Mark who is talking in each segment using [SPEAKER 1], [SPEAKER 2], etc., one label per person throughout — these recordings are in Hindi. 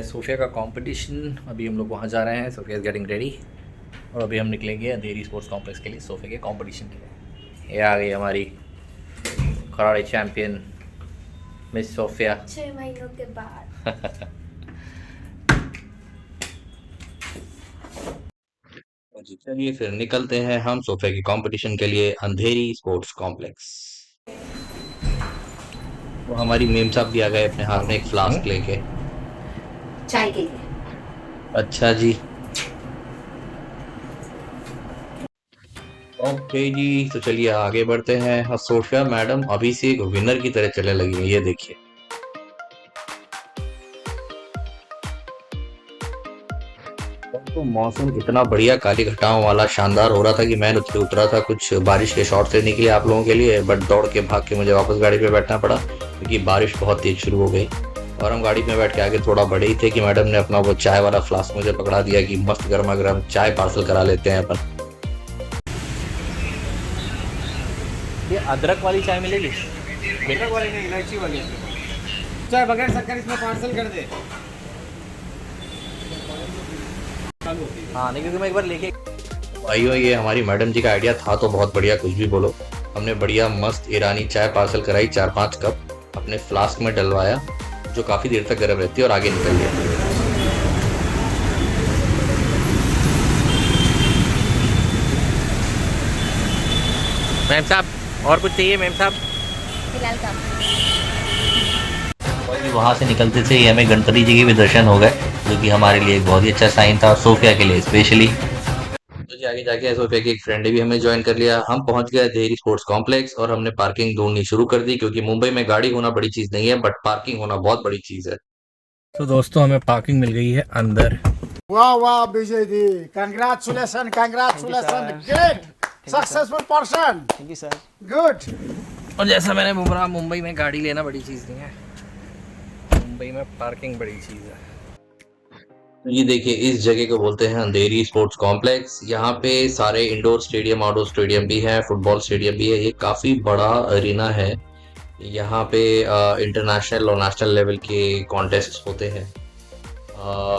[SPEAKER 1] है सोफिया का कंपटीशन। अभी हम लोग वहाँ जा रहे हैं। सोफिया इज़ गेटिंग रेडी और अभी हम निकलेंगे अंधेरी स्पोर्ट्स कॉम्प्लेक्स के लिए सोफे के कंपटीशन के लिए। ये आ गई हमारी कराटे चैम्पियन मिस सोफिया
[SPEAKER 2] 6 महीनों के बाद।
[SPEAKER 1] जी चलिए फिर निकलते हैं हम सोफे के कंपटीशन के लिए अंधेरी स्पोर्ट्स कॉम्प्लेक्स। वो हमारी मेम साहब भी आ गए अपने हाथ में एक फ्लास्क लेके।
[SPEAKER 2] चाय के लिए।
[SPEAKER 1] अच्छा जी, ओके जी, तो चलिए आगे बढ़ते हैं। हाँ, सोफिया मैडम अभी से एक विनर की तरह चलने लगी है, ये देखिए। तो मौसम इतना बढ़िया काली घटाओं वाला शानदार हो रहा था कि मैं नीचे उतरा था कुछ बारिश के शॉट्स लेने के लिए आप लोगों के लिए, बट दौड़ के भाग के मुझे वापस गाड़ी पे बैठना पड़ा क्योंकि बारिश बहुत तेज शुरू हो गई। और हम गाड़ी में बैठ के आगे थोड़ा बड़े ही थे कि मैडम ने अपना वो चाय वाला फ्लास्क मुझे पकड़ा दिया कि मस्त गर्मा गर्म चाय पार्सल करा लेते हैं अपन। ये अदरक वाली चाय मिलेगी?
[SPEAKER 3] अदरक वाली नहीं, इलायची वाली है। चाय बगैर शक्कर इसमें पार्सल कर दे।
[SPEAKER 1] हाँ नहीं, क्योंकि मैं एक बार लेके भाइयों, ये हमारी मैडम जी का आइडिया था तो बहुत बढ़िया, कुछ भी बोलो। हमने बढ़िया मस्त ईरानी चाय पार्सल कराई 4-5 कप, अपने फ्लास्क में डलवाया जो काफी देर तक गर्म रहती है और आगे निकल गया। मैम साहब और कुछ चाहिए मैम साहब?
[SPEAKER 2] फिलहाल का
[SPEAKER 1] वहां से निकलते थे हमें गणपति जी के भी दर्शन हो गए, जो कि हमारे लिए एक बहुत ही अच्छा साइन था, सोफिया के लिए स्पेशली। तो जी आगे जाके सोफिया की एक फ्रेंड ने भी हमें ज्वाइन कर लिया। हम पहुंच गए देहरी स्पोर्ट्स कॉम्प्लेक्स और हमने पार्किंग ढूंढनी शुरू कर दी क्योंकि मुंबई में गाड़ी होना बड़ी चीज नहीं है, बट पार्किंग होना बहुत बड़ी चीज है। तो दोस्तों हमें पार्किंग मिल गई है अंदर।
[SPEAKER 4] वाह वाह विजय दी, congratulation congratulation, great successful person.
[SPEAKER 3] Thank you sir.
[SPEAKER 4] Good.
[SPEAKER 1] और जैसा मैंने बोला, मुंबई में गाड़ी लेना बड़ी चीज नहीं है, मुंबई में पार्किंग बड़ी चीज है। ये देखिए, इस जगह को बोलते हैं अंधेरी स्पोर्ट्स कॉम्प्लेक्स। यहाँ पे सारे इंडोर स्टेडियम आउटडोर स्टेडियम भी है, फुटबॉल स्टेडियम भी है। ये काफी बड़ा अरीना है। यहाँ पे इंटरनेशनल और नेशनल लेवल के कॉन्टेस्ट होते हैं।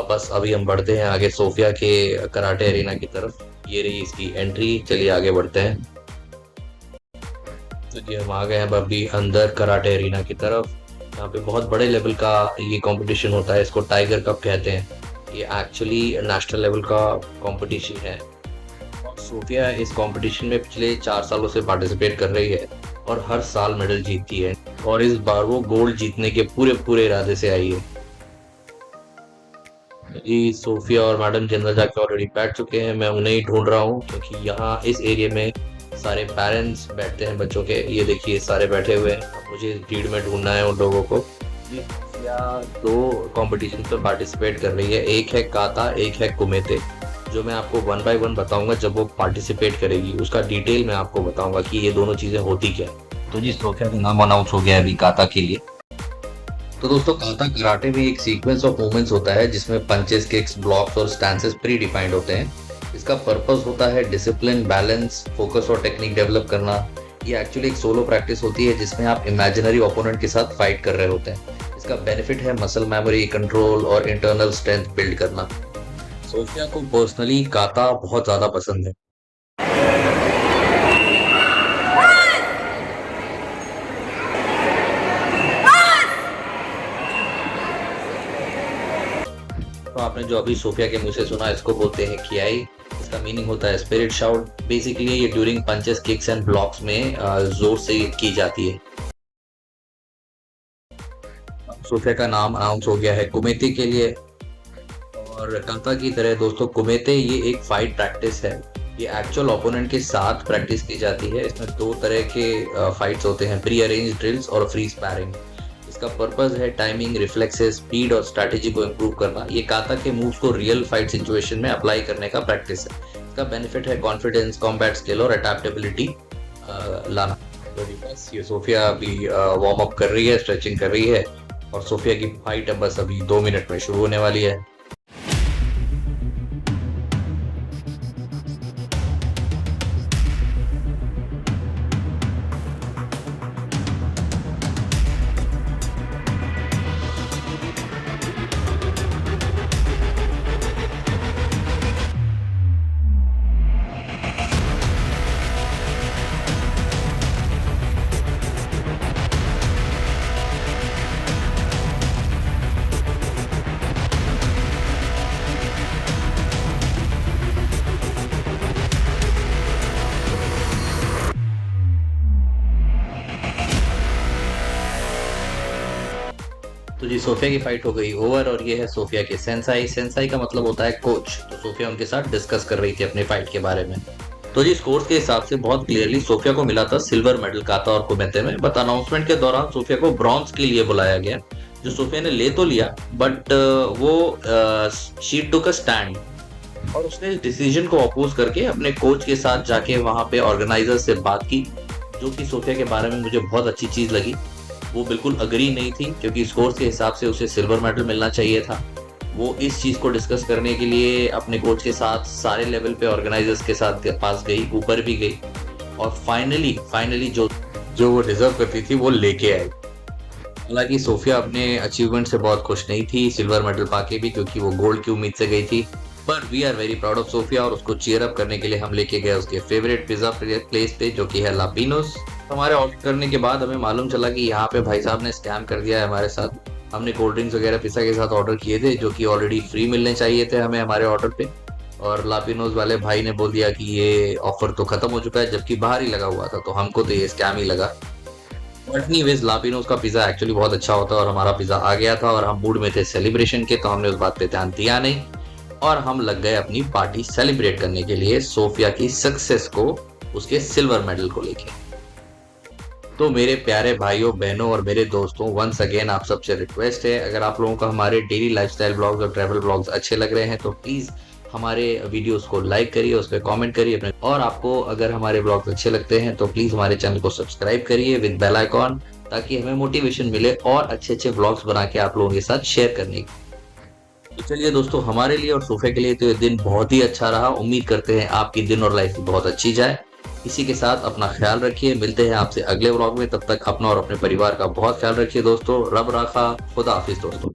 [SPEAKER 1] बस अभी हम बढ़ते हैं आगे सोफिया के कराटे अरीना की तरफ। ये रही इसकी एंट्री, चलिए आगे बढ़ते हैं। तो जी हम आ गए हैं अभी अंदर कराटे अरीना की तरफ। यहाँ पे बहुत बड़े लेवल का ये कंपटीशन होता है, इसको टाइगर कप कहते हैं। ये एक्चुअली नेशनल लेवल का कंपटीशन है और सोफिया इस कंपटीशन में पिछले 4 सालों से पार्टिसिपेट कर रही है और हर साल मेडल जीतती है और इस बार वो गोल्ड जीतने के पूरे पूरे इरादे से आई है। जी सोफिया और मैडम जी अंदर जाके ऑलरेडी बैठ चुके हैं, मैं उन्हें ही ढूंढ रहा हूँ क्योंकि यहाँ इस एरिया में सारे पेरेंट्स बैठते हैं बच्चों के। ये देखिए सारे बैठे हुए हैं, अब मुझे इस भीड़ में ढूंढना है उन लोगों को। जी सोफिया 2 कॉम्पिटिशन में पार्टिसिपेट कर रही है, एक है काता, एक है कुमेते, जो मैं आपको 1 बाय 1 बताऊंगा। जब वो पार्टिसिपेट करेगी उसका डिटेल मैं आपको बताऊंगा कि ये दोनों चीजें होती क्या है। तो जी सोफिया का नाम अनाउंस हो गया है अभी काता के लिए। तो दोस्तों काता कराटे में एक सीक्वेंस ऑफ मूवमेंट्स होता है जिसमें पंचेस, किक्स, ब्लॉक्स और स्टैंसेस प्री डिफाइंड होते हैं। इसका पर्पस होता है डिसिप्लिन, बैलेंस, फोकस और टेक्निक डेवलप करना। ये एक्चुअली एक सोलो प्रैक्टिस होती है जिसमें आप इमेजिनरी ओपोनेंट के साथ फाइट कर रहे होते हैं। इसका बेनिफिट है मसल मेमोरी, कंट्रोल और इंटरनल स्ट्रेंथ बिल्ड करना। सोफिया को पर्सनली काता बहुत ज्यादा पसंद है। तो आपने जो अभी सोफिया के मुंह से सुना, इसको बोलते हैं कियाई। इसका मीनिंग होता है स्पिरिट शाउट। बेसिकली ये during punches, kicks and blocks में जोर से की जाती है। सोफिया का नाम अनाउंस हो गया है कुमेते के लिए। और काता की तरह दोस्तों कुमेते ये एक फाइट प्रैक्टिस है। ये एक्चुअल ओपोनेंट के साथ प्रैक्टिस की जाती है। इसमें 2 तरह के फाइट्स होते हैं, प्री अरेंज ड्रिल्स और फ्री स्पैरिंग। इसका पर्पस है टाइमिंग, रिफ्लेक्सेस, स्पीड और स्ट्रैटेजी को इम्प्रूव करना। ये काता के मूव्स को रियल फाइट सिचुएशन में अप्लाई करने का प्रैक्टिस है। इसका बेनिफिट है कॉन्फिडेंस, कॉम्बैट स्किल और अडेप्टेबिलिटी लाना। तो बस ये सोफिया अभी वार्म अप कर रही है, स्ट्रेचिंग कर रही है और सोफिया की फाइट अब बस अभी 2 मिनट में शुरू होने वाली है। तो जी सोफिया की फाइट हो गई ओवर और ये है सोफिया के सेंसाई। सेंसाई का मतलब होता है कोच। तो सोफिया उनके साथ डिस्कस कर रही थी अपने फाइट के बारे में। तो जी स्कोर्स के हिसाब से बहुत क्लियरली सोफिया को मिला था सिल्वर मेडल काता और कुमेते में, बट अनाउंसमेंट के दौरान सोफिया को ब्रॉन्ज के लिए बुलाया गया, जो सोफिया ने ले तो लिया, बट वो शी टुक अ स्टैंड और उसने इस डिसीजन को अपोज करके अपने कोच के साथ जाके वहां पे ऑर्गेनाइजर से बात की, जो कि सोफिया के बारे में मुझे बहुत अच्छी चीज लगी। वो बिल्कुल अग्री नहीं थी क्योंकि स्कोर्स के हिसाब से उसे सिल्वर मेडल मिलना चाहिए था। वो इस चीज को डिस्कस करने के लिए अपने कोच के साथ सारे लेवल पे ऑर्गेनाइजर्स के साथ पास गई, ऊपर भी गई और फाइनली जो जो वो डिजर्व करती थी वो लेके आई। हालांकि सोफिया अपने अचीवमेंट से बहुत खुश नहीं थी सिल्वर मेडल पाके भी, क्योंकि वो गोल्ड की उम्मीद से गई थी। पर we are very proud of Sophia और उसको चीयर अप करने के लिए हम लेके गए उसके फेवरेट पिज्जा प्लेस पे, जो कि है लापिनोस। हमारे ऑर्डर करने के बाद हमें मालूम चला कि यहाँ पे भाई साहब ने स्कैम कर दिया है हमारे साथ। हमने कोल्ड ड्रिंक्स वगैरह पिज्जा के साथ ऑर्डर किए थे, जो कि ऑलरेडी फ्री मिलने चाहिए थे हमें हमारे ऑर्डर पे, और लापिनोस वाले भाई ने बोल दिया कि ये ऑफर तो खत्म हो चुका है, जबकि बाहर ही लगा हुआ था। तो हमको तो ये स्कैम ही लगा। बट एनीवेज लापिनोस का पिज्जा एक्चुअली बहुत अच्छा होता है और हमारा पिज्जा आ गया था और हम मूड में थे सेलिब्रेशन के, तो हमने उस बात पे ध्यान दिया नहीं और हम लग गए अपनी पार्टी सेलिब्रेट करने के लिए सोफिया की सक्सेस को, उसके सिल्वर मेडल को लेके। तो मेरे प्यारे भाइयों बहनों और मेरे दोस्तों, वंस अगेन आप सबसे रिक्वेस्ट है, अगर आप लोगों को हमारे डेली लाइफस्टाइल ब्लॉग्स और ट्रैवल ब्लॉग्स अच्छे लग रहे हैं तो प्लीज हमारे वीडियोस को लाइक करिए, उस पर कमेंट करिए अपने, और आपको अगर हमारे ब्लॉग्स अच्छे लगते हैं तो प्लीज हमारे चैनल को सब्सक्राइब करिए विद बेल आइकॉन, ताकि हमें मोटिवेशन मिले और अच्छे अच्छे ब्लॉग्स बना के आप लोगों के साथ शेयर करने की। तो चलिए दोस्तों, हमारे लिए और सोफे के लिए तो ये दिन बहुत ही अच्छा रहा। उम्मीद करते हैं आपकी दिन और लाइफ भी बहुत अच्छी जाए। इसी के साथ अपना ख्याल रखिए, मिलते हैं आपसे अगले व्लॉग में। तब तक अपना और अपने परिवार का बहुत ख्याल रखिए दोस्तों। रब राखा, खुदा हाफिज दोस्तों।